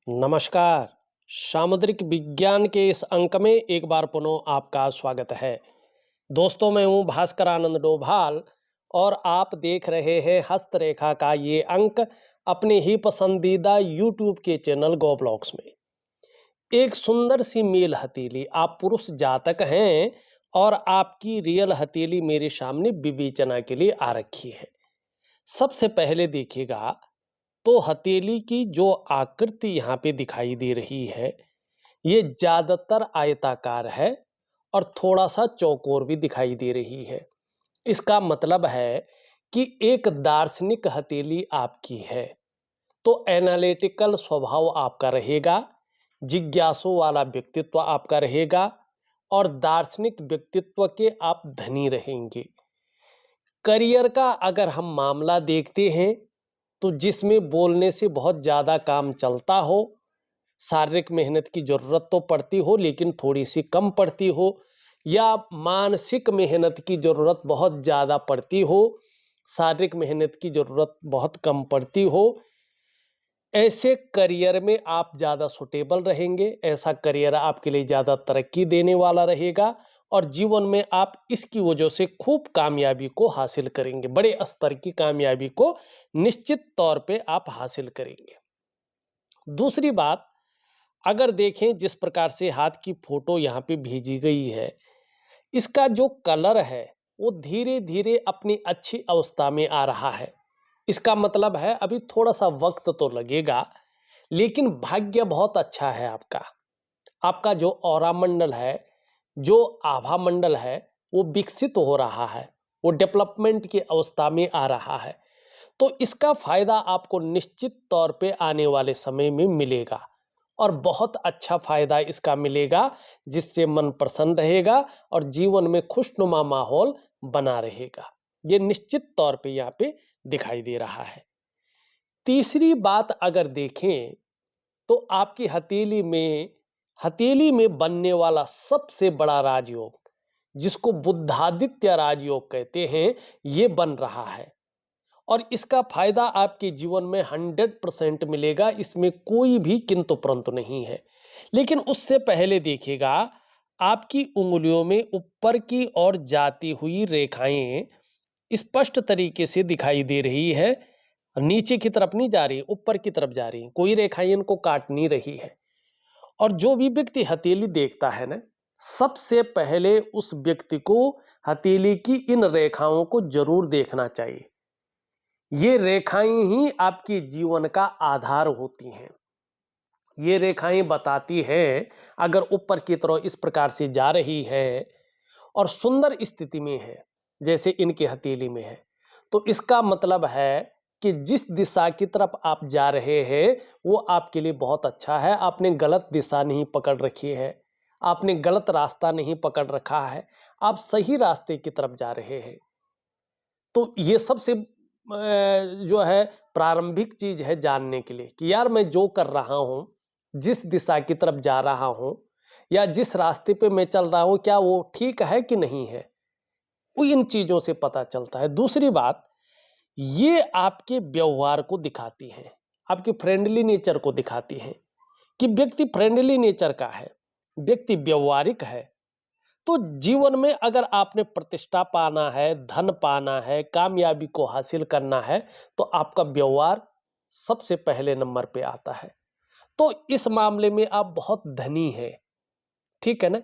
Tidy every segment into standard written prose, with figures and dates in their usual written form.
नमस्कार। सामुद्रिक विज्ञान के इस अंक में एक बार पुनः आपका स्वागत है। दोस्तों, मैं हूं भास्कर आनंद डोभाल और आप देख रहे हैं हस्तरेखा का ये अंक अपने ही पसंदीदा यूट्यूब के चैनल गो ब्लॉग्स में। एक सुंदर सी मेल हथेली, आप पुरुष जातक हैं और आपकी रियल हथेली मेरे सामने विवेचना के लिए आ रखी है। सबसे पहले देखिएगा तो हथेली की जो आकृति यहाँ पे दिखाई दे रही है, ये ज्यादातर आयताकार है और थोड़ा सा चौकोर भी दिखाई दे रही है। इसका मतलब है कि एक दार्शनिक हथेली आपकी है। तो एनालिटिकल स्वभाव आपका रहेगा, जिज्ञासु वाला व्यक्तित्व आपका रहेगा और दार्शनिक व्यक्तित्व के आप धनी रहेंगे। करियर का अगर हम मामला देखते हैं तो जिसमें बोलने से बहुत ज़्यादा काम चलता हो, शारीरिक मेहनत की ज़रूरत तो पड़ती हो लेकिन थोड़ी सी कम पड़ती हो, या मानसिक मेहनत की ज़रूरत बहुत ज़्यादा पड़ती हो, शारीरिक मेहनत की ज़रूरत बहुत कम पड़ती हो, ऐसे करियर में आप ज़्यादा सुटेबल रहेंगे। ऐसा करियर आपके लिए ज़्यादा तरक्की देने वाला रहेगा और जीवन में आप इसकी वजह से खूब कामयाबी को हासिल करेंगे। बड़े स्तर की कामयाबी को निश्चित तौर पे आप हासिल करेंगे। दूसरी बात, अगर देखें जिस प्रकार से हाथ की फोटो यहाँ पे भेजी गई है, इसका जो कलर है वो धीरे धीरे अपनी अच्छी अवस्था में आ रहा है। इसका मतलब है अभी थोड़ा सा वक्त तो लगेगा, लेकिन भाग्य बहुत अच्छा है आपका। आपका जो ऑरा मंडल है, जो आभा मंडल है, वो विकसित हो रहा है, वो डेवलपमेंट की अवस्था में आ रहा है। तो इसका फायदा आपको निश्चित तौर पे आने वाले समय में मिलेगा और बहुत अच्छा फायदा इसका मिलेगा, जिससे मन प्रसन्न रहेगा और जीवन में खुशनुमा माहौल बना रहेगा। ये निश्चित तौर पे यहाँ पे दिखाई दे रहा है। तीसरी बात अगर देखें तो आपकी हथेली में बनने वाला सबसे बड़ा राजयोग, जिसको बुद्धादित्य राजयोग कहते हैं, ये बन रहा है और इसका फायदा आपके जीवन में 100% मिलेगा। इसमें कोई भी किंतु परंतु नहीं है। लेकिन उससे पहले देखिएगा, आपकी उंगलियों में ऊपर की ओर जाती हुई रेखाएं स्पष्ट तरीके से दिखाई दे रही है। नीचे की तरफ नहीं जा रही, ऊपर की तरफ जा रही, कोई रेखाएं इनको काट नहीं रही है। और जो भी व्यक्ति हथेली देखता है ना, सबसे पहले उस व्यक्ति को हथेली की इन रेखाओं को जरूर देखना चाहिए। ये रेखाएं ही आपके जीवन का आधार होती हैं। ये रेखाएं बताती हैं, अगर ऊपर की तरफ इस प्रकार से जा रही है और सुंदर स्थिति में है, जैसे इनके हथेली में है, तो इसका मतलब है कि जिस दिशा की तरफ आप जा रहे हैं वो आपके लिए बहुत अच्छा है। आपने गलत दिशा नहीं पकड़ रखी है, आपने गलत रास्ता नहीं पकड़ रखा है, आप सही रास्ते की तरफ जा रहे हैं। तो ये सबसे जो है प्रारंभिक चीज है जानने के लिए कि यार मैं जो कर रहा हूं, जिस दिशा की तरफ जा रहा हूं या जिस रास्ते पे मैं चल रहा हूं, क्या वो ठीक है कि नहीं है। वो इन चीजों से पता चलता है। दूसरी बात, ये आपके व्यवहार को दिखाती है, आपके फ्रेंडली नेचर को दिखाती है कि व्यक्ति फ्रेंडली नेचर का है, व्यक्ति व्यवहारिक है। तो जीवन में अगर आपने प्रतिष्ठा पाना है, धन पाना है, कामयाबी को हासिल करना है, तो आपका व्यवहार सबसे पहले नंबर पे आता है। तो इस मामले में आप बहुत धनी हैं, ठीक है ना।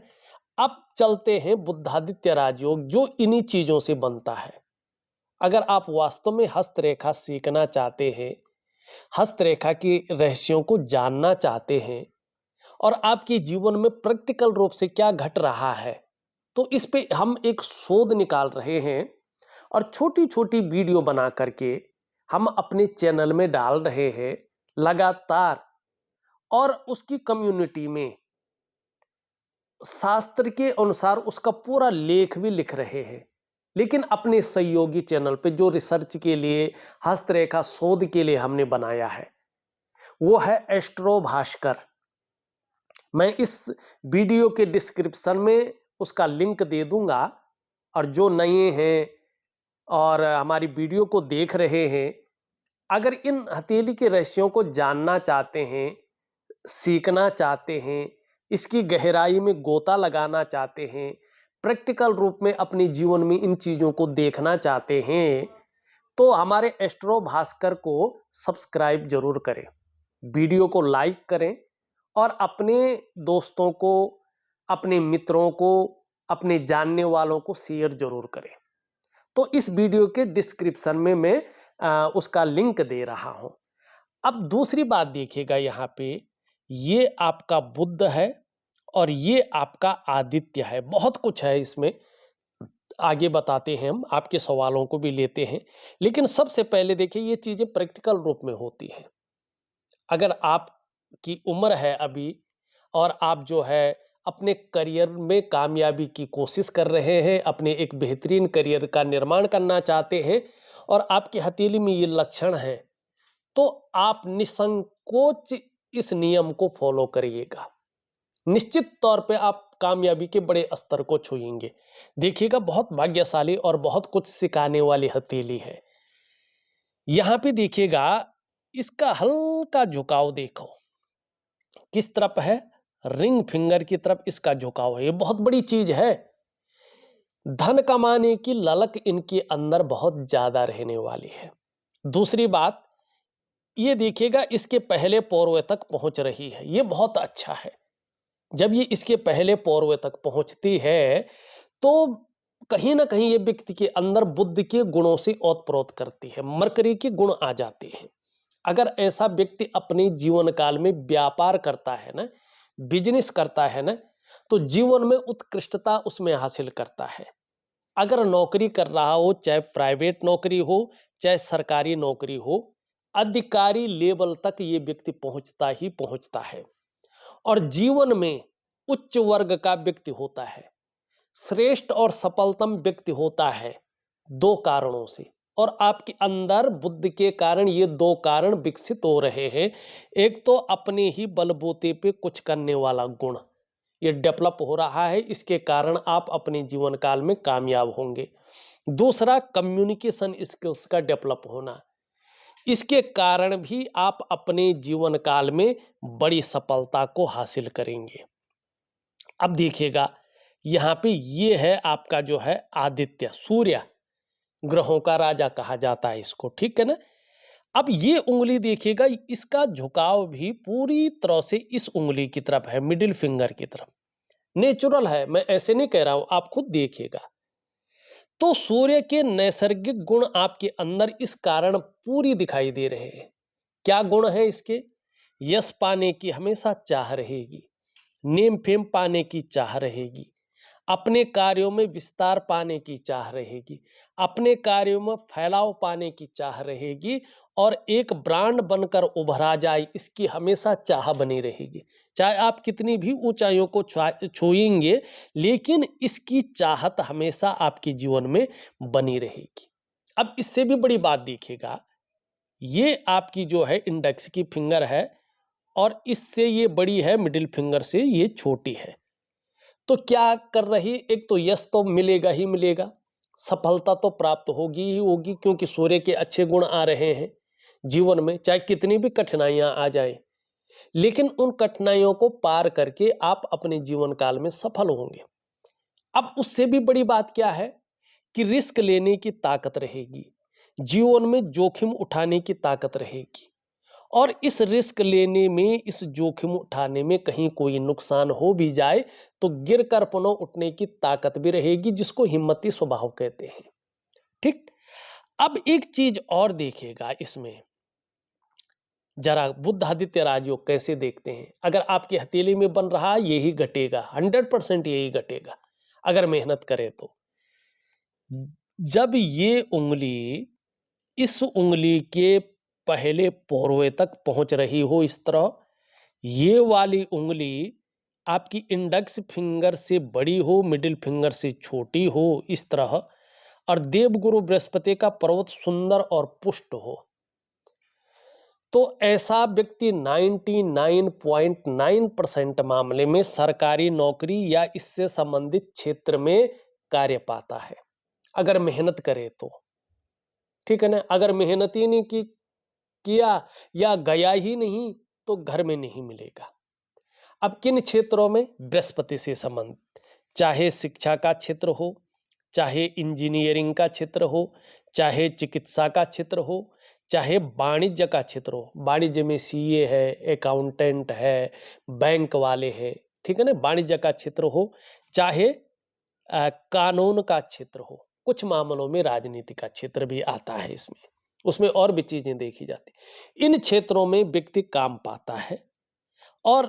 अब चलते हैं बुद्धादित्य राजयोग, जो इन्हीं चीजों से बनता है। अगर आप वास्तव में हस्तरेखा सीखना चाहते हैं, हस्तरेखा के रहस्यों को जानना चाहते हैं और आपके जीवन में प्रैक्टिकल रूप से क्या घट रहा है, तो इस पे हम एक शोध निकाल रहे हैं और छोटी छोटी वीडियो बना करके हम अपने चैनल में डाल रहे हैं लगातार। और उसकी कम्युनिटी में शास्त्र के अनुसार उसका पूरा लेख भी लिख रहे हैं। लेकिन अपने सहयोगी चैनल पे जो रिसर्च के लिए, हस्तरेखा शोध के लिए हमने बनाया है, वो है एस्ट्रो भास्कर। मैं इस वीडियो के डिस्क्रिप्शन में उसका लिंक दे दूंगा। और जो नए हैं और हमारी वीडियो को देख रहे हैं, अगर इन हथेली के रहस्यों को जानना चाहते हैं, सीखना चाहते हैं, इसकी गहराई में गोता लगाना चाहते हैं, प्रैक्टिकल रूप में अपने जीवन में इन चीज़ों को देखना चाहते हैं, तो हमारे एस्ट्रो भास्कर को सब्सक्राइब जरूर करें, वीडियो को लाइक करें और अपने दोस्तों को, अपने मित्रों को, अपने जानने वालों को शेयर जरूर करें। तो इस वीडियो के डिस्क्रिप्शन में मैं उसका लिंक दे रहा हूं। अब दूसरी बात देखिएगा, यहाँ पे ये आपका बुध है और ये आपका आदित्य है। बहुत कुछ है इसमें, आगे बताते हैं, हम आपके सवालों को भी लेते हैं। लेकिन सबसे पहले देखिए, ये चीजें प्रैक्टिकल रूप में होती हैं। अगर आपकी उम्र है अभी और आप जो है अपने करियर में कामयाबी की कोशिश कर रहे हैं, अपने एक बेहतरीन करियर का निर्माण करना चाहते हैं और आपकी हथेली में ये लक्षण है, तो आप निसंकोच इस नियम को फॉलो करिएगा। निश्चित तौर पे आप कामयाबी के बड़े स्तर को छुएंगे। देखिएगा, बहुत भाग्यशाली और बहुत कुछ सिखाने वाली हथेली है। यहां पे देखिएगा, इसका हल्का झुकाव देखो किस तरफ है, रिंग फिंगर की तरफ इसका झुकाव है। ये बहुत बड़ी चीज है। धन कमाने की ललक इनके अंदर बहुत ज्यादा रहने वाली है। दूसरी बात ये देखिएगा, इसके पहले पोरवे तक पहुंच रही है। ये बहुत अच्छा है। जब ये इसके पहले पोरवे तक पहुंचती है तो कहीं ना कहीं ये व्यक्ति के अंदर बुद्ध के गुणों से ओतप्रोत करती है, मरकरी के गुण आ जाते हैं। अगर ऐसा व्यक्ति अपने जीवन काल में व्यापार करता है ना, बिजनेस करता है ना, तो जीवन में उत्कृष्टता उसमें हासिल करता है। अगर नौकरी कर रहा हो, चाहे प्राइवेट नौकरी हो चाहे सरकारी नौकरी हो, अधिकारी लेवल तक ये व्यक्ति पहुंचता ही पहुंचता है और जीवन में उच्च वर्ग का व्यक्ति होता है, श्रेष्ठ और सफलतम व्यक्ति होता है, दो कारणों से। और आपके अंदर बुद्ध के कारण ये दो कारण विकसित हो रहे हैं। एक तो अपने ही बलबूते पे कुछ करने वाला गुण ये डेवलप हो रहा है, इसके कारण आप अपने जीवन काल में कामयाब होंगे। दूसरा, कम्युनिकेशन स्किल्स का डेवलप होना, इसके कारण भी आप अपने जीवन काल में बड़ी सफलता को हासिल करेंगे। अब देखिएगा, यहां पे ये है आपका जो है आदित्य, सूर्य, ग्रहों का राजा कहा जाता है इसको, ठीक है ना। अब ये उंगली देखिएगा, इसका झुकाव भी पूरी तरह से इस उंगली की तरफ है, मिडिल फिंगर की तरफ। नेचुरल है, मैं ऐसे नहीं कह रहा हूं, आप खुद देखिएगा। तो सूर्य के नैसर्गिक गुण आपके अंदर इस कारण पूरी दिखाई दे रहे हैं। क्या गुण है इसके? यश पाने की हमेशा चाह रहेगी, नेम फेम पाने की चाह रहेगी, अपने कार्यों में विस्तार पाने की चाह रहेगी, अपने कार्यों में फैलाव पाने की चाह रहेगी और एक ब्रांड बनकर उभरा जाए, इसकी हमेशा चाह बनी रहेगी। चाहे आप कितनी भी ऊंचाइयों को छुएंगे, लेकिन इसकी चाहत हमेशा आपके जीवन में बनी रहेगी। अब इससे भी बड़ी बात देखिएगा, ये आपकी जो है इंडेक्स की फिंगर है और इससे ये बड़ी है, मिडिल फिंगर से ये छोटी है। तो क्या कर रही, एक तो यश तो मिलेगा ही मिलेगा, सफलता तो प्राप्त होगी ही होगी, क्योंकि सूर्य के अच्छे गुण आ रहे हैं जीवन में, चाहे कितनी भी कठिनाइयां आ जाए, लेकिन उन कठिनाइयों को पार करके आप अपने जीवन काल में सफल होंगे। अब उससे भी बड़ी बात क्या है कि रिस्क लेने की ताकत रहेगी, जीवन में जोखिम उठाने की ताकत रहेगी और इस रिस्क लेने में, इस जोखिम उठाने में कहीं कोई नुकसान हो भी जाए तो गिर कर पुनः उठने की ताकत भी रहेगी, जिसको हिम्मती स्वभाव कहते हैं। ठीक। अब एक चीज और देखिएगा, इसमें जरा बुद्ध आदित्य राजयोग कैसे देखते हैं। अगर आपकी हथेली में बन रहा, यही घटेगा, 100% यही घटेगा अगर मेहनत करें तो। जब ये उंगली इस उंगली के पहले पोरवे तक पहुंच रही हो इस तरह, ये वाली उंगली आपकी इंडेक्स फिंगर से बड़ी हो, मिडिल फिंगर से छोटी हो इस तरह, और देवगुरु बृहस्पति का पर्वत सुंदर और पुष्ट हो, तो ऐसा व्यक्ति 99.9% मामले में सरकारी नौकरी या इससे संबंधित क्षेत्र में कार्य पाता है, अगर मेहनत करे तो। ठीक है ना। अगर मेहनत ही नहीं किया या गया ही नहीं तो घर में नहीं मिलेगा। अब किन क्षेत्रों में? बृहस्पति से संबंधित, चाहे शिक्षा का क्षेत्र हो, चाहे इंजीनियरिंग का क्षेत्र हो, चाहे चिकित्सा का क्षेत्र हो, चाहे वाणिज्य का क्षेत्र हो। वाणिज्य में सीए है, अकाउंटेंट है, बैंक वाले हैं, ठीक है ना? वाणिज्य का क्षेत्र हो, चाहे कानून का क्षेत्र हो, कुछ मामलों में राजनीति का क्षेत्र भी आता है इसमें, उसमें और भी चीजें देखी जाती हैं। इन क्षेत्रों में व्यक्ति काम पाता है और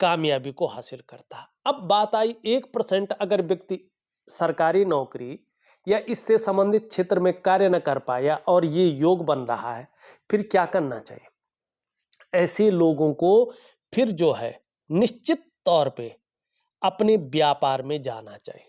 कामयाबी को हासिल करता है। अब बात आई 1% अगर व्यक्ति सरकारी नौकरी या इससे संबंधित क्षेत्र में कार्य न कर पाया और ये योग बन रहा है, फिर क्या करना चाहिए? ऐसे लोगों को फिर जो है निश्चित तौर पे अपने व्यापार में जाना चाहिए।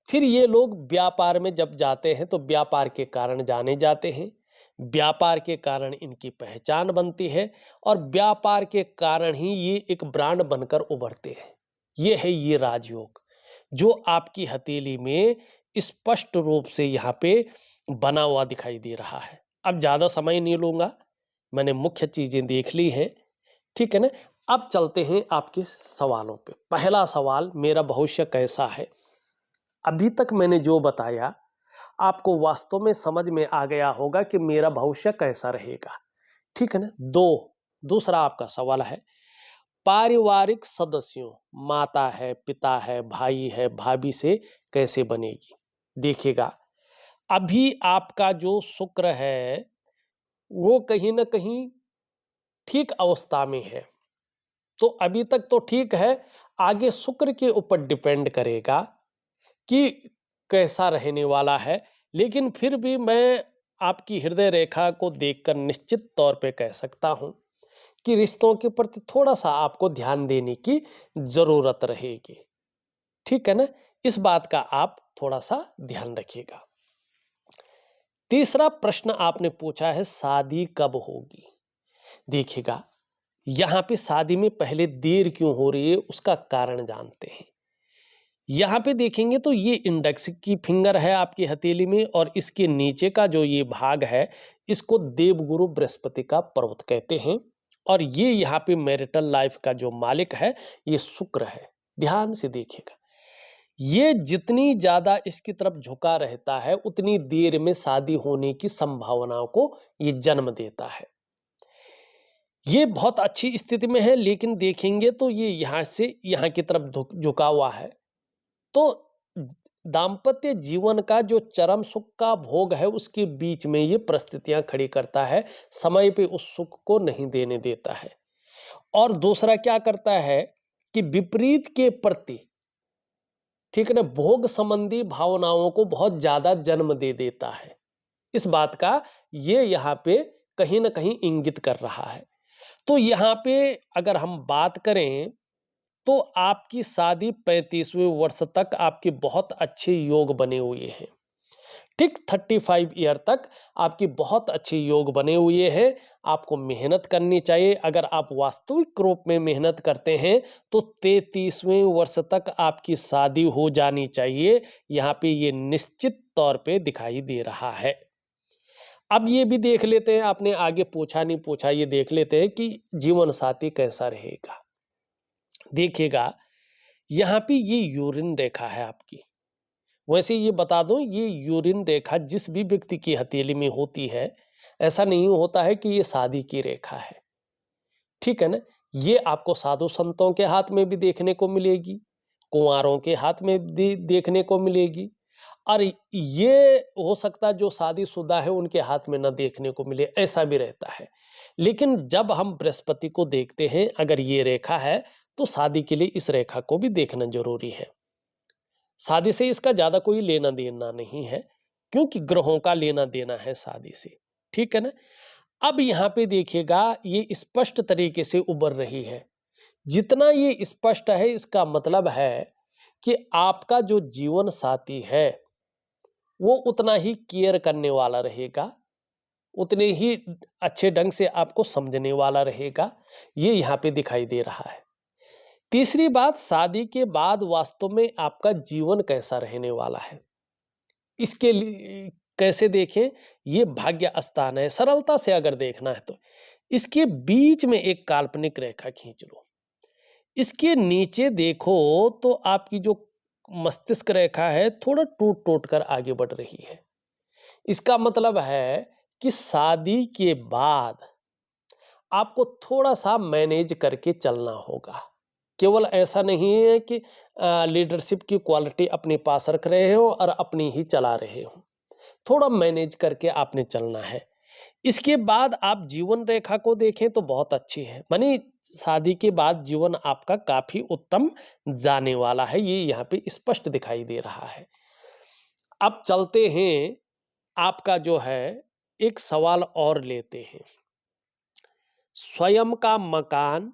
फिर ये लोग व्यापार में जब जाते हैं तो व्यापार के कारण जाने जाते हैं, व्यापार के कारण इनकी पहचान बनती है और व्यापार के कारण ही ये एक ब्रांड बनकर उभरते हैं। ये है ये राजयोग जो आपकी हथेली में स्पष्ट रूप से यहाँ पे बना हुआ दिखाई दे रहा है। अब ज़्यादा समय नहीं लूँगा, मैंने मुख्य चीज़ें देख ली हैं, ठीक है ना? अब चलते हैं आपके सवालों पे। पहला सवाल, मेरा भविष्य कैसा है? अभी तक मैंने जो बताया आपको वास्तव में समझ में आ गया होगा कि मेरा भविष्य कैसा रहेगा, ठीक है ना? दूसरा आपका सवाल है, पारिवारिक सदस्यों, माता है, पिता है, भाई है, भाभी से कैसे बनेगी? देखिएगा, अभी आपका जो शुक्र है वो कहीं ना कहीं ठीक अवस्था में है, तो अभी तक तो ठीक है। आगे शुक्र के ऊपर डिपेंड करेगा कि कैसा रहने वाला है, लेकिन फिर भी मैं आपकी हृदय रेखा को देखकर निश्चित तौर पे कह सकता हूं कि रिश्तों के प्रति थोड़ा सा आपको ध्यान देने की जरूरत रहेगी, ठीक है ना? इस बात का आप थोड़ा सा ध्यान रखिएगा। तीसरा प्रश्न आपने पूछा है, शादी कब होगी? देखिएगा, यहां पे शादी में पहले देर क्यों हो रही है उसका कारण जानते हैं। यहाँ पे देखेंगे तो ये इंडेक्स की फिंगर है आपकी हथेली में और इसके नीचे का जो ये भाग है इसको देवगुरु बृहस्पति का पर्वत कहते हैं और ये यहाँ पे मैरिटल लाइफ का जो मालिक है ये शुक्र है। ध्यान से देखिएगा, ये जितनी ज्यादा इसकी तरफ झुका रहता है उतनी देर में शादी होने की संभावनाओं को ये जन्म देता है। ये बहुत अच्छी स्थिति में है, लेकिन देखेंगे तो ये यहाँ से यहाँ की तरफ झुका हुआ है, तो दाम्पत्य जीवन का जो चरम सुख का भोग है उसके बीच में ये परिस्थितियां खड़ी करता है, समय पे उस सुख को नहीं देने देता है। और दूसरा क्या करता है कि विपरीत के प्रति, ठीक है ना, भोग संबंधी भावनाओं को बहुत ज्यादा जन्म दे देता है। इस बात का ये यहाँ पे कहीं ना कहीं इंगित कर रहा है। तो यहाँ पे अगर हम बात करें तो आपकी शादी 35वें वर्ष तक आपके बहुत अच्छे योग बने हुए हैं, ठीक 35 ईयर तक आपकी बहुत अच्छे योग बने हुए हैं। आपको मेहनत करनी चाहिए। अगर आप वास्तविक रूप में मेहनत करते हैं तो 33वें वर्ष तक आपकी शादी हो जानी चाहिए। यहाँ पे ये निश्चित तौर पे दिखाई दे रहा है। अब ये भी देख लेते हैं, आपने आगे पूछा नहीं पूछा, ये देख लेते हैं कि जीवन साथी कैसा रहेगा। देखिएगा, यहाँ पे ये यूरिन रेखा है आपकी। वैसे ये बता दूं, ये यूरिन रेखा जिस भी व्यक्ति की हथेली में होती है, ऐसा नहीं होता है कि ये शादी की रेखा है, ठीक है ना? ये आपको साधु संतों के हाथ में भी देखने को मिलेगी, कुंवारों के हाथ में भी देखने को मिलेगी और ये हो सकता है जो शादीशुदा है उनके हाथ में ना देखने को मिले, ऐसा भी रहता है। लेकिन जब हम बृहस्पति को देखते हैं, अगर ये रेखा है तो शादी के लिए इस रेखा को भी देखना जरूरी है। शादी से इसका ज्यादा कोई लेना देना नहीं है, क्योंकि ग्रहों का लेना देना है शादी से, ठीक है ना? अब यहाँ पे देखिएगा, ये स्पष्ट तरीके से उभर रही है। जितना ये स्पष्ट है इसका मतलब है कि आपका जो जीवन साथी है वो उतना ही केयर करने वाला रहेगा, उतने ही अच्छे ढंग से आपको समझने वाला रहेगा। ये यहाँ पे दिखाई दे रहा है। तीसरी बात, शादी के बाद वास्तव में आपका जीवन कैसा रहने वाला है, इसके लिए कैसे देखें? ये भाग्य स्थान है। सरलता से अगर देखना है तो इसके बीच में एक काल्पनिक रेखा खींच लो। इसके नीचे देखो तो आपकी जो मस्तिष्क रेखा है थोड़ा टूट-टूट कर आगे बढ़ रही है। इसका मतलब है कि शादी के बाद आपको थोड़ा-सा मैनेज करके चलना होगा। केवल ऐसा नहीं है कि लीडरशिप की क्वालिटी अपने पास रख रहे हो और अपनी ही चला रहे हो। थोड़ा मैनेज करके आपने चलना है। इसके बाद आप जीवन रेखा को देखें तो बहुत अच्छी है। माने शादी के बाद जीवन आपका काफ़ी उत्तम जाने वाला है, ये यहाँ पे स्पष्ट दिखाई दे रहा है। अब चलते हैं, आपका जो है एक सवाल और लेते हैं। स्वयं का मकान,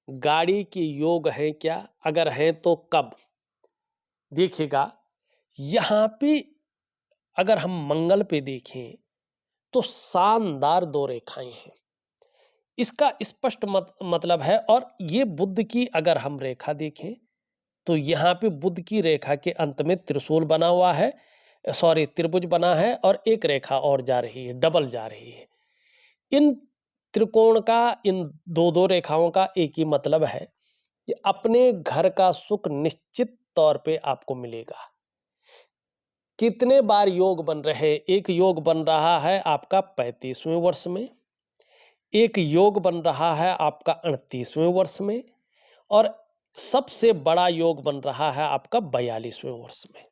गाड़ी के योग हैं क्या? अगर हैं तो कब? देखिएगा, यहाँ पे अगर हम मंगल पे देखें, तो शानदार 2 रेखाएँ हैं। इसका स्पष्ट मतलब है और ये बुध की अगर हम रेखा देखें, तो यहाँ पे बुध की रेखा के अंत में त्रिशूल बना हुआ है, सॉरी त्रिभुज बना है और एक रेखा और जा रही है, डबल जा रही है। इन त्रिकोण का, इन 2-2 रेखाओं का एक ही मतलब है कि अपने घर का सुख निश्चित तौर पे आपको मिलेगा। कितने बार योग बन रहे? एक योग बन रहा है आपका 35वें वर्ष में, एक योग बन रहा है आपका 38वें वर्ष में और सबसे बड़ा योग बन रहा है आपका 42वें वर्ष में।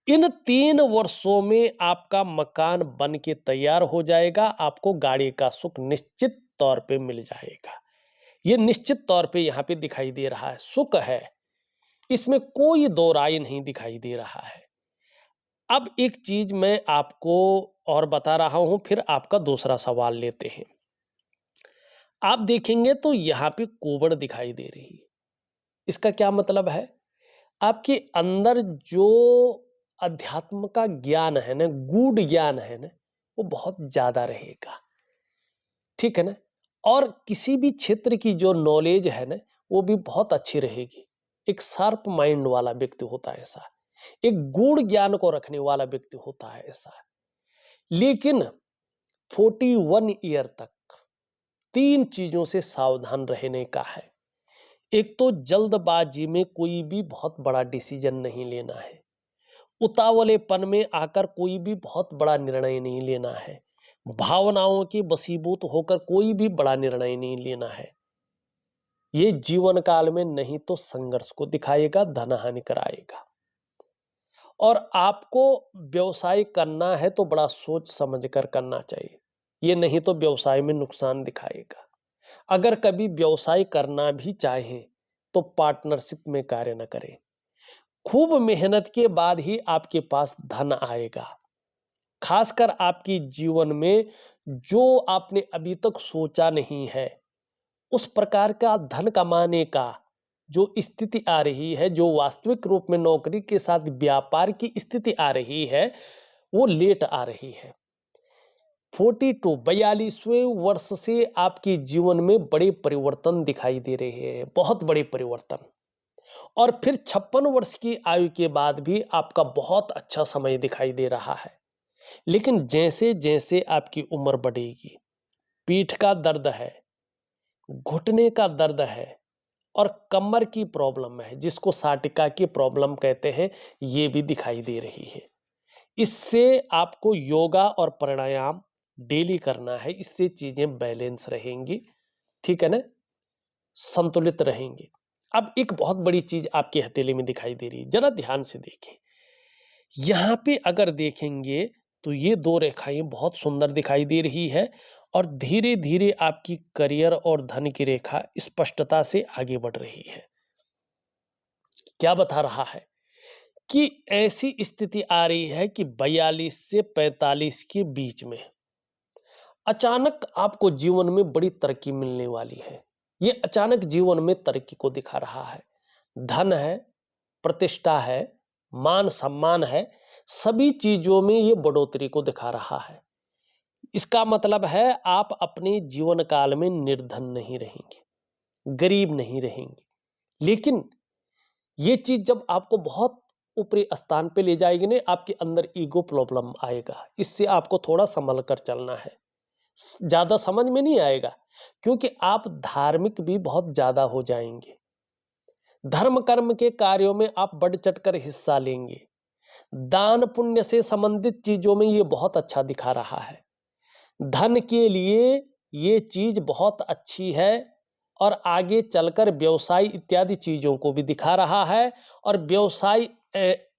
इन 3 वर्षों में आपका मकान बन के तैयार हो जाएगा, आपको गाड़ी का सुख निश्चित तौर पे मिल जाएगा। ये निश्चित तौर पे यहाँ पे दिखाई दे रहा है, सुख है, इसमें कोई दो राय नहीं दिखाई दे रहा है। अब एक चीज मैं आपको और बता रहा हूं, फिर आपका दूसरा सवाल लेते हैं। आप देखेंगे तो यहाँ पे कोबड़ दिखाई दे रही है। इसका क्या मतलब है? आपके अंदर जो अध्यात्म का ज्ञान है ना, गूढ़ ज्ञान है ना, वो बहुत ज़्यादा रहेगा। ठीक है ना? और किसी भी क्षेत्र की जो नॉलेज है ना, वो भी बहुत अच्छी रहेगी। एक शार्प माइंड वाला व्यक्ति होता है ऐसा। एक गूढ़ ज्ञान को रखने वाला व्यक्ति होता है ऐसा। लेकिन 41 ईयर तक 3 चीज़ों से सावधान रहने का है। एक तो जल्दबाजी में कोई भी बहुत बड़ा डिसीजन नहीं लेना है। उतावलेपन में आकर कोई भी बहुत बड़ा निर्णय नहीं लेना है। भावनाओं के वशीभूत होकर कोई भी बड़ा निर्णय नहीं लेना है। ये जीवन काल में नहीं तो संघर्ष को दिखाएगा, धनहानि कराएगा। और आपको व्यवसाय करना है तो बड़ा सोच समझ कर करना चाहिए। ये नहीं तो व्यवसाय में नुकसान दिखाएगा। अगर कभी व्यवसाय करना भी चाहें तो पार्टनरशिप में कार्य न करें। खूब मेहनत के बाद ही आपके पास धन आएगा। खासकर आपकी जीवन में जो आपने अभी तक सोचा नहीं है, उस प्रकार का धन कमाने का जो स्थिति आ रही है, जो वास्तविक रूप में नौकरी के साथ व्यापार की स्थिति आ रही है, वो लेट आ रही है। 42वें वर्ष से आपके जीवन में बड़े परिवर्तन दिखाई दे रहे हैं, बहुत बड़े परिवर्तन। और फिर 56 वर्ष की आयु के बाद भी आपका बहुत अच्छा समय दिखाई दे रहा है। लेकिन जैसे-जैसे आपकी उम्र बढ़ेगी, पीठ का दर्द है, घुटने का दर्द है और कमर की प्रॉब्लम है, जिसको साटिका की प्रॉब्लम कहते हैं, ये भी दिखाई दे रही है। इससे आपको योगा और प्राणायाम डेली करना है, इससे चीजें बैलेंस रहेंगी, ठीक है ना? संतुलित रहेंगी। अब एक बहुत बड़ी चीज आपकी हथेली में दिखाई दे रही है, जरा ध्यान से देखें। यहाँ पे अगर देखेंगे तो ये 2 रेखाएँ बहुत सुंदर दिखाई दे रही है और धीरे-धीरे आपकी करियर और धन की रेखा स्पष्टता से आगे बढ़ रही है। क्या बता रहा है? कि ऐसी स्थिति आ रही है कि 42 से 45 के बीच में अचानक आपको जीवन में बड़ी तरक्की मिलने वाली है। ये अचानक जीवन में तरक्की को दिखा रहा है। धन है, प्रतिष्ठा है, मान-सम्मान है, सभी चीज़ों में ये बढ़ोतरी को दिखा रहा है। इसका मतलब है आप अपने जीवन काल में निर्धन नहीं रहेंगे, गरीब नहीं रहेंगे। लेकिन ये चीज़ जब आपको बहुत ऊपरी स्थान पे ले जाएगी ना, आपके अंदर ईगो प्रॉब्लम आएगा। इससे आपको थोड़ा संभल कर चलना है। ज़्यादा समझ में नहीं आएगा, क्योंकि आप धार्मिक भी बहुत ज़्यादा हो जाएंगे। धर्म कर्म के कार्यों में आप बढ़ चढ़कर हिस्सा लेंगे। दान पुण्य से संबंधित चीज़ों में ये बहुत अच्छा दिखा रहा है। धन के लिए ये चीज़ बहुत अच्छी है और आगे चलकर व्यवसाय इत्यादि चीज़ों को भी दिखा रहा है और व्यवसाय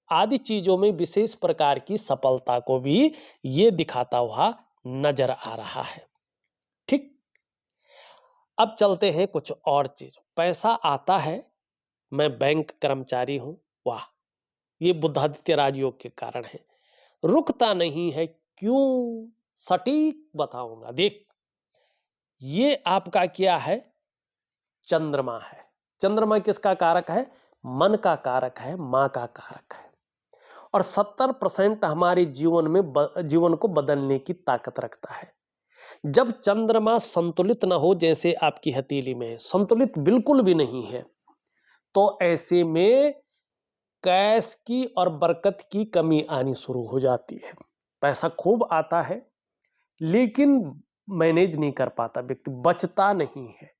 आदि चीज़ों में विशेष प्रकार की सफलता को भी ये दिखाता हुआ नजर आ रहा है। ठीक। अब चलते हैं कुछ और चीज। पैसा आता है, मैं बैंक कर्मचारी हूं, वाह, ये बुद्धादित्य राजयोग के कारण है। रुकता नहीं है, क्यों? सटीक बताऊंगा। देख, ये आपका क्या है? चंद्रमा है। चंद्रमा किसका कारक है? मन का कारक है, मां का कारक है। और 70% हमारे जीवन को बदलने की ताकत रखता है। जब चंद्रमा संतुलित ना हो, जैसे आपकी हथेली में है, संतुलित बिल्कुल भी नहीं है, तो ऐसे में कैश की और बरकत की कमी आनी शुरू हो जाती है। पैसा खूब आता है लेकिन मैनेज नहीं कर पाता व्यक्ति, बचता नहीं है।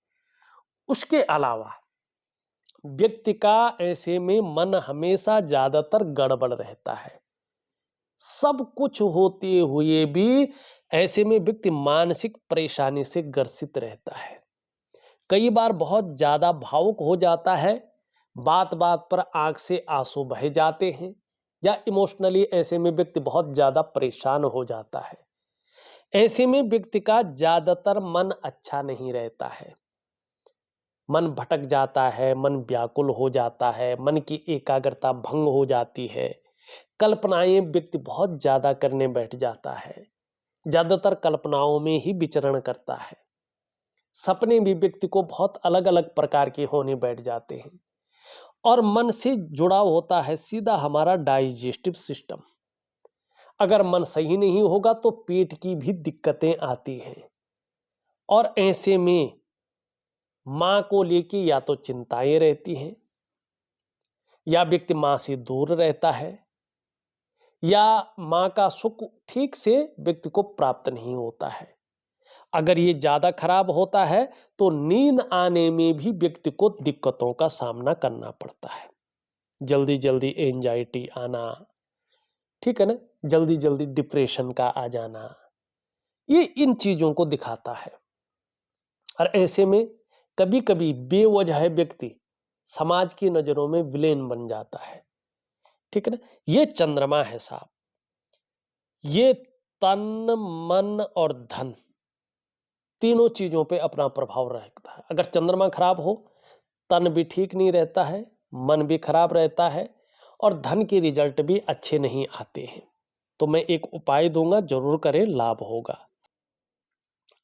उसके अलावा व्यक्ति का ऐसे में मन हमेशा ज्यादातर गड़बड़ रहता है। सब कुछ होते हुए भी ऐसे में व्यक्ति मानसिक परेशानी से ग्रसित रहता है। कई बार बहुत ज्यादा भावुक हो जाता है, बात बात पर आंख से आंसू बह जाते हैं, या इमोशनली ऐसे में व्यक्ति बहुत ज्यादा परेशान हो जाता है। ऐसे में व्यक्ति का ज्यादातर मन अच्छा नहीं रहता है, मन भटक जाता है, मन व्याकुल हो जाता है, मन की एकाग्रता भंग हो जाती है, कल्पनाएं व्यक्ति बहुत ज्यादा करने बैठ जाता है, ज्यादातर कल्पनाओं में ही विचरण करता है। सपने भी व्यक्ति को बहुत अलग अलग प्रकार के होने बैठ जाते हैं। और मन से जुड़ाव होता है सीधा हमारा डाइजेस्टिव सिस्टम। अगर मन सही नहीं होगा तो पेट की भी दिक्कतें आती हैं। और ऐसे में मां को लेके या तो चिंताएं रहती हैं, या व्यक्ति मां से दूर रहता है, या मां का सुख ठीक से व्यक्ति को प्राप्त नहीं होता है। अगर ये ज्यादा खराब होता है तो नींद आने में भी व्यक्ति को दिक्कतों का सामना करना पड़ता है। जल्दी जल्दी एंजाइटी आना, ठीक है ना, जल्दी जल्दी डिप्रेशन का आ जाना, ये इन चीजों को दिखाता है। और ऐसे में कभी कभी बेवजह व्यक्ति समाज की नजरों में विलेन बन जाता है। ठीक है ना। ये चंद्रमा है साहब। ये तन मन और धन तीनों चीजों पे अपना प्रभाव रखता है। अगर चंद्रमा खराब हो, तन भी ठीक नहीं रहता है, मन भी खराब रहता है, और धन के रिजल्ट भी अच्छे नहीं आते हैं। तो मैं एक उपाय दूंगा, जरूर करें, लाभ होगा।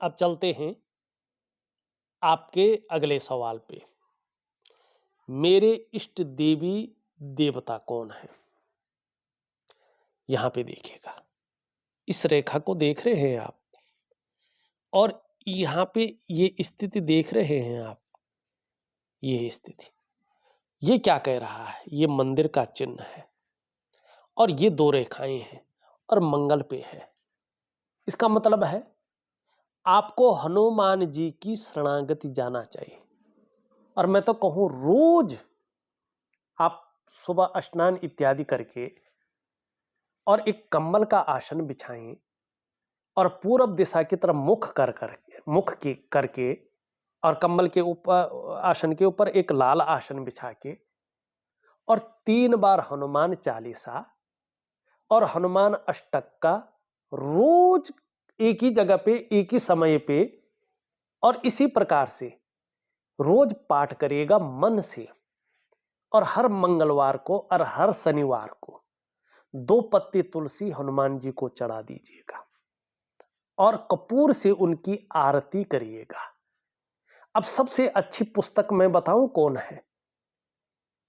अब चलते हैं आपके अगले सवाल पे। मेरे इष्ट देवी देवता कौन है? यहां पे देखिएगा, इस रेखा को देख रहे हैं आप, और यहां पे ये स्थिति देख रहे हैं आप, ये स्थिति, ये क्या कह रहा है? ये मंदिर का चिन्ह है और ये दो रेखाएं हैं और मंगल पे है। इसका मतलब है आपको हनुमान जी की शरणागति जाना चाहिए। और मैं तो कहूं रोज आप सुबह स्नान इत्यादि करके और एक कंबल का आसन बिछाएं और पूरब दिशा की तरफ मुख करके और कंबल के ऊपर, आसन के ऊपर एक लाल आसन बिछा के, और 3 बार हनुमान चालीसा और हनुमान अष्टक का रोज एक ही जगह पे एक ही समय पे और इसी प्रकार से रोज पाठ करिएगा मन से। और हर मंगलवार को और हर शनिवार को 2 पत्ती तुलसी हनुमान जी को चढ़ा दीजिएगा और कपूर से उनकी आरती करिएगा। अब सबसे अच्छी पुस्तक मैं बताऊं कौन है?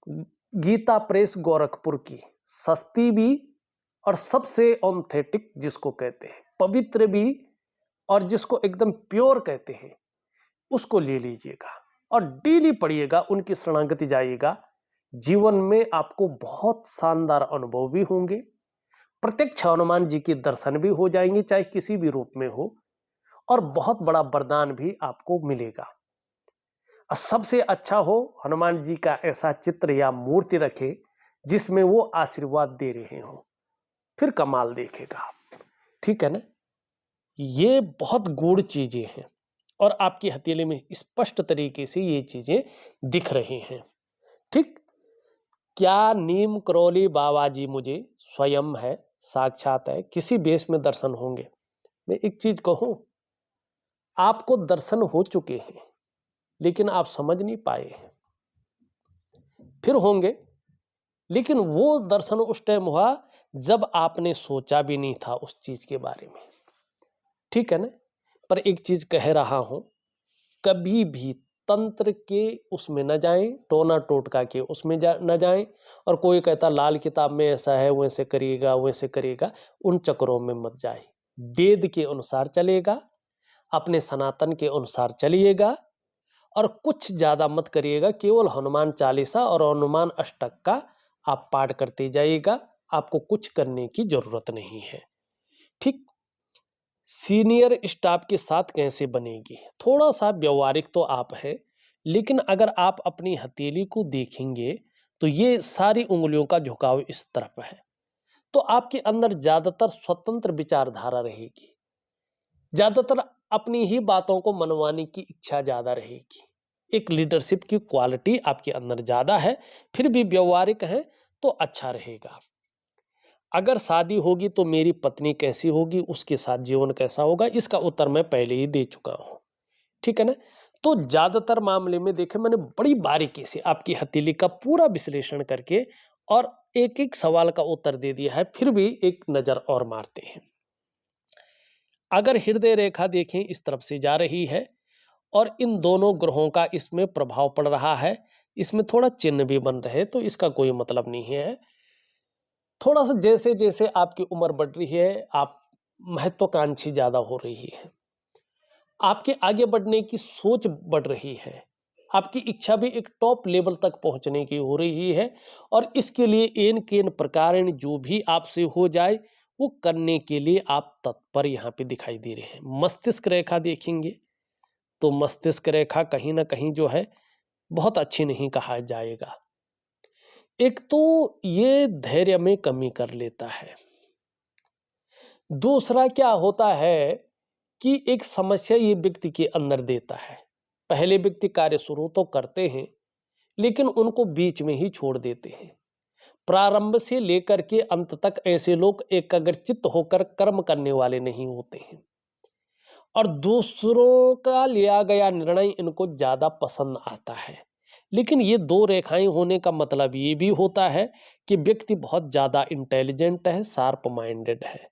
गीता प्रेस गोरखपुर की, सस्ती भी और सबसे ऑथेंटिक जिसको कहते हैं, पवित्र भी और जिसको एकदम प्योर कहते हैं, उसको ले लीजिएगा और डेली पढ़िएगा, उनकी शरणागति जाइएगा। जीवन में आपको बहुत शानदार अनुभव भी होंगे, प्रत्यक्ष हनुमान जी के दर्शन भी हो जाएंगे, चाहे किसी भी रूप में हो, और बहुत बड़ा वरदान भी आपको मिलेगा। और सबसे अच्छा हो हनुमान जी का ऐसा चित्र या मूर्ति रखें जिसमें वो आशीर्वाद दे रहे हो, फिर कमाल देखेगा आप। ठीक है ना? ये बहुत गूढ़ चीजें हैं और आपकी हथेली में स्पष्ट तरीके से ये चीजें दिख रही हैं। ठीक? क्या नीम करौली बाबा जी मुझे स्वयं है, साक्षात है, किसी वेश में दर्शन होंगे? मैं एक चीज कहूं, आपको दर्शन हो चुके हैं लेकिन आप समझ नहीं पाए हैं, फिर होंगे, लेकिन वो दर्शन उस टाइम हुआ जब आपने सोचा भी नहीं था उस चीज के बारे में। ठीक है ना? पर एक चीज कह रहा हूं, कभी भी तंत्र के उसमें न जाएं, टोना टोटका के उसमें न जाएं। और कोई कहता लाल किताब में ऐसा है, वैसे करिएगा वैसे करिएगा, उन चक्करों में मत जाए। वेद के अनुसार चलेगा, अपने सनातन के अनुसार चलिएगा और कुछ ज्यादा मत करिएगा। केवल हनुमान चालीसा और हनुमान अष्टक का आप पाठ करते जाइएगा, आपको कुछ करने की जरूरत नहीं है। ठीक? सीनियर स्टाफ के साथ कैसे बनेगी? थोड़ा सा व्यवहारिक तो आप है, लेकिन अगर आप अपनी हथेली को देखेंगे तो ये सारी उंगलियों का झुकाव इस तरफ है, तो आपके अंदर ज्यादातर स्वतंत्र विचारधारा रहेगी, ज्यादातर अपनी ही बातों को मनवाने की इच्छा ज्यादा रहेगी। एक लीडरशिप की क्वालिटी आपके अंदर ज्यादा है, फिर भी व्यवहारिक है तो अच्छा रहेगा। अगर शादी होगी तो मेरी पत्नी कैसी होगी, उसके साथ जीवन कैसा होगा, इसका उत्तर मैं पहले ही दे चुका हूं। ठीक है ना? तो ज्यादातर मामले में देखें, मैंने बड़ी बारीकी से आपकी हथेली का पूरा विश्लेषण करके और एक एक सवाल का उत्तर दे दिया है, फिर भी एक नजर और मारते हैं। अगर हृदय रेखा देखें इस तरफ से जा रही है और इन दोनों ग्रहों का इसमें प्रभाव पड़ रहा है, इसमें थोड़ा चिन्ह भी बन रहे, तो इसका कोई मतलब नहीं है। थोड़ा सा जैसे जैसे आपकी उम्र बढ़ रही है, आप महत्वाकांक्षी ज्यादा हो रही है, आपके आगे बढ़ने की सोच बढ़ रही है, आपकी इच्छा भी एक टॉप लेवल तक पहुंचने की हो रही है। और इसके लिए एन केन प्रकार जो भी आपसे हो जाए वो करने के लिए आप तत्पर यहाँ पे दिखाई दे रहे हैं। मस्तिष्क रेखा देखेंगे तो मस्तिष्क रेखा कहीं ना कहीं जो है बहुत अच्छी नहीं कहा जाएगा। एक तो ये धैर्य में कमी कर लेता है, दूसरा क्या होता है कि एक समस्या ये व्यक्ति के अंदर देता है। पहले व्यक्ति कार्य शुरू तो करते हैं लेकिन उनको बीच में ही छोड़ देते हैं। प्रारंभ से लेकर के अंत तक ऐसे लोग एकाग्रचित्त होकर कर्म करने वाले नहीं होते हैं और दूसरों का लिया गया निर्णय इनको ज्यादा पसंद आता है। लेकिन ये दो रेखाएं होने का मतलब ये भी होता है कि व्यक्ति बहुत ज्यादा इंटेलिजेंट है, शार्प माइंडेड है।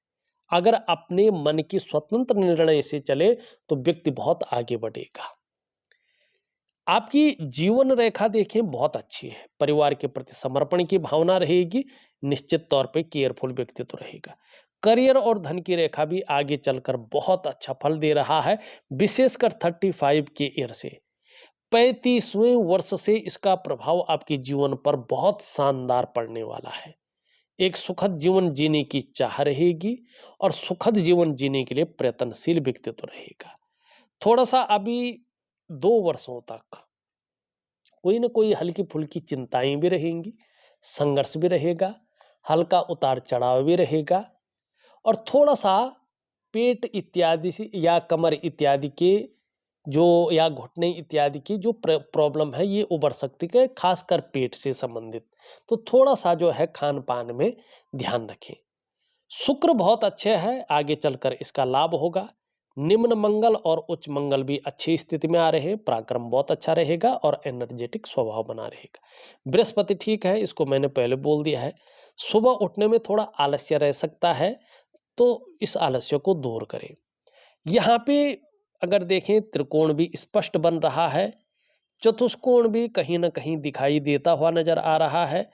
अगर अपने मन की स्वतंत्र निर्णय से चले तो व्यक्ति बहुत आगे बढ़ेगा। आपकी जीवन रेखा देखें बहुत अच्छी है, परिवार के प्रति समर्पण की भावना रहेगी, निश्चित तौर पे केयरफुल व्यक्तित्व रहेगा। करियर और धन की रेखा भी आगे चलकर बहुत अच्छा फल दे रहा है, विशेषकर 35 के ईयर से 35वें वर्ष से इसका प्रभाव आपके जीवन पर बहुत शानदार पड़ने वाला है। एक सुखद जीवन जीने की चाह रहेगी और सुखद जीवन जीने के लिए प्रयत्नशील व्यक्तित्व रहेगा। थोड़ा सा अभी 2 वर्षों तक कोई ना कोई हल्की फुल्की चिंताएं भी रहेंगी, संघर्ष भी रहेगा, हल्का उतार चढ़ाव भी रहेगा और थोड़ा सा पेट इत्यादि से या कमर इत्यादि के जो या घुटने इत्यादि की जो प्रॉब्लम है ये उभर सकती है, खासकर पेट से संबंधित। तो थोड़ा सा जो है खान पान में ध्यान रखें। शुक्र बहुत अच्छे है, आगे चलकर इसका लाभ होगा। निम्न मंगल और उच्च मंगल भी अच्छी स्थिति में आ रहे हैं, पराक्रम बहुत अच्छा रहेगा और एनर्जेटिक स्वभाव बना रहेगा। बृहस्पति ठीक है, इसको मैंने पहले बोल दिया है। सुबह उठने में थोड़ा आलस्य रह सकता है, तो इस आलस्य को दूर करें। यहाँ पे अगर देखें त्रिकोण भी स्पष्ट बन रहा है, चतुष्कोण भी कहीं ना कहीं दिखाई देता हुआ नजर आ रहा है।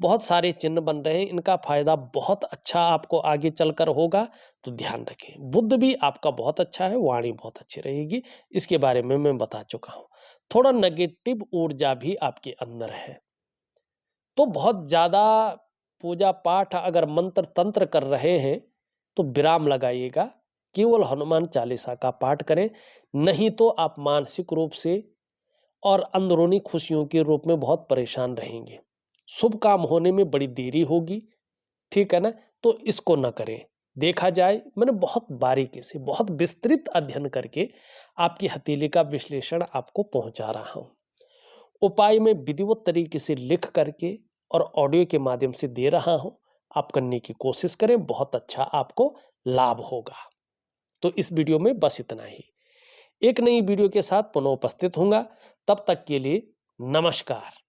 बहुत सारे चिन्ह बन रहे हैं, इनका फायदा बहुत अच्छा आपको आगे चलकर होगा, तो ध्यान रखें। बुद्ध भी आपका बहुत अच्छा है, वाणी बहुत अच्छी रहेगी, इसके बारे में मैं बता चुका हूं। थोड़ा नेगेटिव ऊर्जा भी आपके अंदर है, तो बहुत ज्यादा पूजा पाठ अगर मंत्र तंत्र कर रहे हैं तो विराम लगाइएगा, केवल हनुमान चालीसा का पाठ करें, नहीं तो आप मानसिक रूप से और अंदरूनी खुशियों के रूप में बहुत परेशान रहेंगे। शुभ काम होने में बड़ी देरी होगी, ठीक है ना? तो इसको ना करें। देखा जाए, मैंने बहुत बारीकी से, बहुत विस्तृत अध्ययन करके आपकी हथेली का विश्लेषण आपको पहुंचा रहा हूं। उपाय में विधिवत तरीके से लिख करके और ऑडियो के माध्यम से दे रहा हूं। आप करने की कोशिश करें, बहुत अच्छा आपको लाभ होगा। तो इस वीडियो में बस इतना ही। एक नई वीडियो के साथ पुनः उपस्थित होऊंगा। तब तक के लिए नमस्कार।